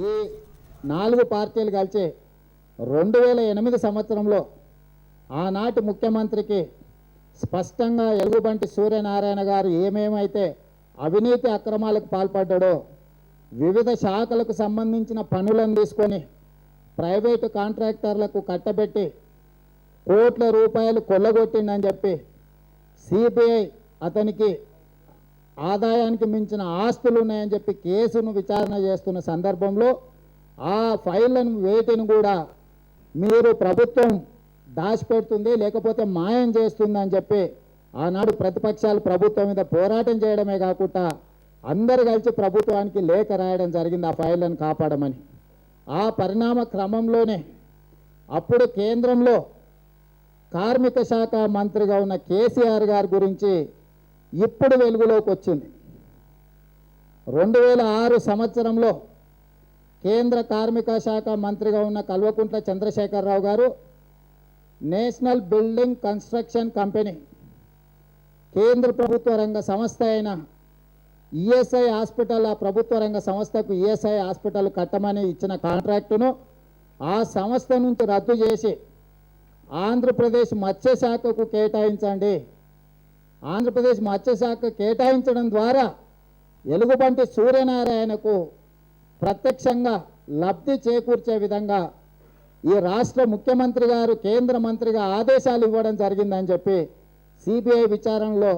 ఈ 4 పార్టీలు కలిసి 2008 సంవత్సరంలో ఆనాటి ముఖ్యమంత్రికి స్పష్టంగా ఎలుగుబంటి సూర్యనారాయణ గారు ఏమేమైతే అవినీతి అక్రమాలకు పాల్పడ్డాడో వివిధ శాఖలకు సంబంధించిన పనులను తీసుకొని ప్రైవేటు కాంట్రాక్టర్లకు కట్టబెట్టి కోట్ల రూపాయలు కొల్లగొట్టిందని చెప్పి సిబిఐ అతనికి ఆదాయానికి మించిన ఆస్తులు ఉన్నాయని చెప్పి కేసును విచారణ చేస్తున్న సందర్భంలో ఆ ఫైళ్లను వేటిని కూడా మీరు ప్రభుత్వం దాచిపెడుతుంది లేకపోతే మాయం చేస్తుందని చెప్పి ఆనాడు ప్రతిపక్షాలు ప్రభుత్వం మీద పోరాటం చేయడమే కాకుండా అందరు కలిసి ప్రభుత్వానికి లేఖ రాయడం జరిగింది ఆ ఫైళ్లను కాపాడమని. ఆ పరిణామ క్రమంలోనే అప్పుడు కేంద్రంలో కార్మిక శాఖ మంత్రిగా ఉన్న కేసీఆర్ గారి గురించి ఇప్పుడు వెలుగులోకి వచ్చింది. 2006 సంవత్సరంలో కేంద్ర కార్మిక శాఖ మంత్రిగా ఉన్న కల్వకుంట్ల చంద్రశేఖరరావు గారు నేషనల్ బిల్డింగ్ కన్స్ట్రక్షన్ కంపెనీ కేంద్ర ప్రభుత్వ రంగ సంస్థ అయిన ఈఎస్ఐ హాస్పిటల్, ఆ ప్రభుత్వ రంగ సంస్థకు ఈఎస్ఐ హాస్పిటల్ కట్టమని ఇచ్చిన కాంట్రాక్టును ఆ సంస్థ నుంచి రద్దు చేసి ఆంధ్రప్రదేశ్ మత్స్యశాఖకు కేటాయించండి. ఆంధ్రప్రదేశ్ మత్స్యశాఖ కేటాయించడం ద్వారా ఎలుగుబంటి సూర్యనారాయణకు ప్రత్యక్షంగా లబ్ధి చేకూర్చే విధంగా ఈ రాష్ట్ర ముఖ్యమంత్రి గారు కేంద్ర మంత్రిగా ఆదేశాలు ఇవ్వడం జరిగిందని చెప్పి సిబిఐ విచారణలో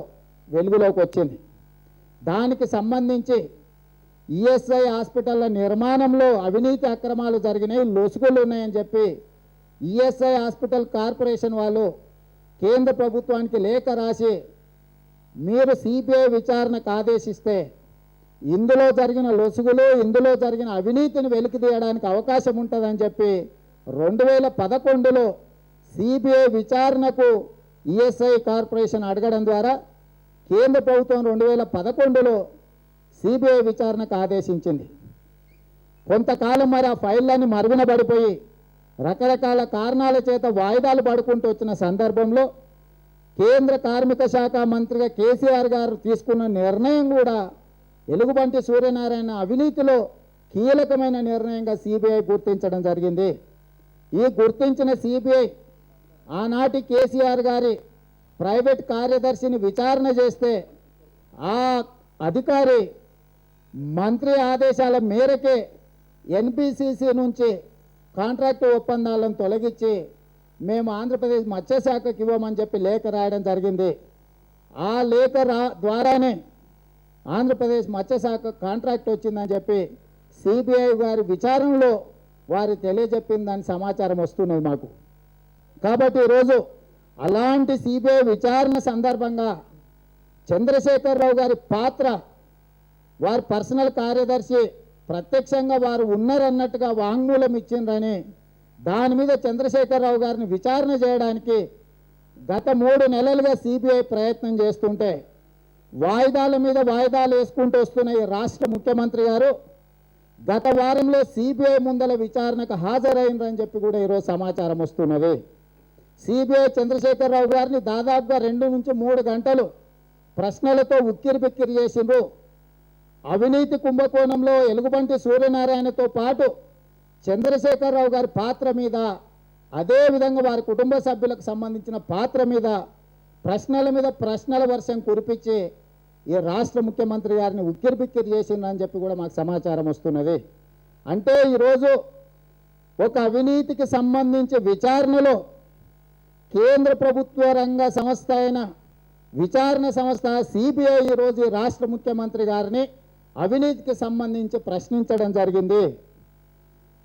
వెలుగులోకి వచ్చింది. దానికి సంబంధించి ఈఎస్ఐ హాస్పిటల్ల నిర్మాణంలో అవినీతి అక్రమాలు జరిగినాయి, లొసుగులు ఉన్నాయని చెప్పి ఈఎస్ఐ హాస్పిటల్ కార్పొరేషన్ వాళ్ళు కేంద్ర ప్రభుత్వానికి లేఖ రాసి మీరు సిబిఐ విచారణకు ఆదేశిస్తే ఇందులో జరిగిన లొసుగులు, ఇందులో జరిగిన అవినీతిని వెలికి తీయడానికి అవకాశం ఉంటుందని చెప్పి 2011లో సిబిఐ విచారణకు ఈఎస్ఐ కార్పొరేషన్ అడగడం ద్వారా కేంద్ర ప్రభుత్వం 2011లో సిబిఐ విచారణకు ఆదేశించింది. కొంతకాలం మరి ఆ ఫైళ్ళని మరుగున పడిపోయి రకరకాల కారణాల చేత వాయిదాలు పడుకుంటూ వచ్చిన సందర్భంలో కేంద్ర కార్మిక శాఖ మంత్రిగా కేసీఆర్ గారు తీసుకున్న నిర్ణయం కూడా ఎలుగుబంటి సూర్యనారాయణ అవినీతిలో కీలకమైన నిర్ణయంగా సిబిఐ గుర్తించడం జరిగింది. ఈ గుర్తించిన సిబిఐ ఆనాటి కేసీఆర్ గారి ప్రైవేట్ కార్యదర్శిని విచారణ చేస్తే ఆ అధికారి మంత్రి ఆదేశాల మేరకే ఎన్బిసిసి నుంచి కాంట్రాక్టు ఒప్పందాలను తొలగించి మేము ఆంధ్రప్రదేశ్ మత్స్యశాఖకి ఇవ్వమని చెప్పి లేఖ రాయడం జరిగింది. ఆ లేఖ ద్వారానే ఆంధ్రప్రదేశ్ మత్స్యశాఖ కాంట్రాక్ట్ వచ్చిందని చెప్పి సిబిఐ గారి విచారణలో వారు తెలియజెప్పిందని సమాచారం వస్తున్నది మాకు. కాబట్టి ఈరోజు అలాంటి సిబిఐ విచారణ సందర్భంగా చంద్రశేఖరరావు గారి పాత్ర, వారి పర్సనల్ కార్యదర్శి ప్రత్యక్షంగా వారు ఉన్నారన్నట్టుగా వాంగ్మూలం ఇచ్చిండ్రని దాని మీద చంద్రశేఖరరావు గారిని విచారణ చేయడానికి గత 3 నెలలుగా సిబిఐ ప్రయత్నం చేస్తుంటే వాయిదాల మీద వాయిదాలు వేసుకుంటూ వస్తున్న ఈ రాష్ట్ర ముఖ్యమంత్రి గారు గత వారంలో సిబిఐ ముందల విచారణకు హాజరైందని చెప్పి కూడా ఈరోజు సమాచారం వస్తున్నది. సిబిఐ చంద్రశేఖరరావు గారిని దాదాపుగా 2 నుంచి 3 గంటలు ప్రశ్నలతో ఉక్కిరి బిక్కిరి చేసిండ్రు. అవినీతి కుంభకోణంలో ఎలుగుబంటి సూర్యనారాయణతో పాటు చంద్రశేఖరరావు గారి పాత్ర మీద, అదేవిధంగా వారి కుటుంబ సభ్యులకు సంబంధించిన పాత్ర మీద ప్రశ్నల వర్షం కురిపించి ఈ రాష్ట్ర ముఖ్యమంత్రి గారిని ఉక్కిరి బిక్కిరి చేసిందని చెప్పి కూడా మాకు సమాచారం వస్తున్నది. అంటే ఈరోజు ఒక అవినీతికి సంబంధించి విచారణలో కేంద్ర ప్రభుత్వ రంగ సంస్థ అయిన విచారణ సంస్థ సిబిఐ ఈరోజు ఈ రాష్ట్ర ముఖ్యమంత్రి గారిని అవినీతికి సంబంధించి ప్రశ్నించడం జరిగింది.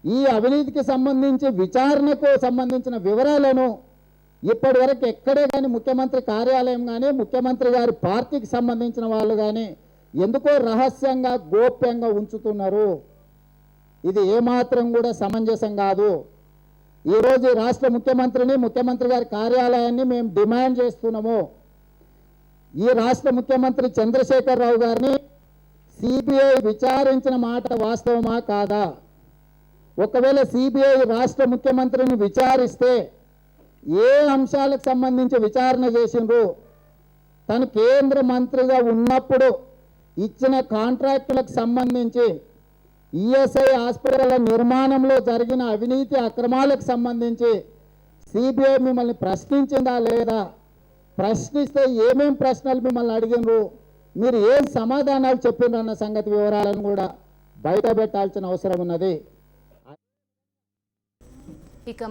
ఈ అవినీతికి సంబంధించి విచారణకు సంబంధించిన వివరాలను ఇప్పటి వరకు ఎక్కడే కానీ ముఖ్యమంత్రి కార్యాలయం కానీ ముఖ్యమంత్రి గారి పార్టీకి సంబంధించిన వాళ్ళు కానీ ఎందుకో రహస్యంగా గోప్యంగా ఉంచుతున్నారు. ఇది ఏమాత్రం కూడా సమంజసం కాదు. ఈరోజు రాష్ట్ర ముఖ్యమంత్రిని, ముఖ్యమంత్రి గారి కార్యాలయాన్ని మేము డిమాండ్ చేస్తున్నాము. ఈ రాష్ట్ర ముఖ్యమంత్రి చంద్రశేఖరరావు గారిని సిబిఐ విచారించిన మాట వాస్తవమా కాదా? ఒకవేళ సిబిఐ రాష్ట్ర ముఖ్యమంత్రిని విచారిస్తే ఏ అంశాలకు సంబంధించి విచారణ చేసిండ్రు? తను కేంద్ర మంత్రిగా ఉన్నప్పుడు ఇచ్చిన కాంట్రాక్టులకు సంబంధించి ఈఎస్ఐ హాస్పిటల్ల నిర్మాణంలో జరిగిన అవినీతి అక్రమాలకు సంబంధించి సిబిఐ మిమ్మల్ని ప్రశ్నించిందా లేదా, ప్రశ్నిస్తే ఏమేం ప్రశ్నలు మిమ్మల్ని అడిగినరు, మీరు ఏం సమాధానాలు చెప్పిండ్రన్న సంగతి వివరాలను కూడా బయట పెట్టాల్సిన అవసరం ఉన్నది. ఇక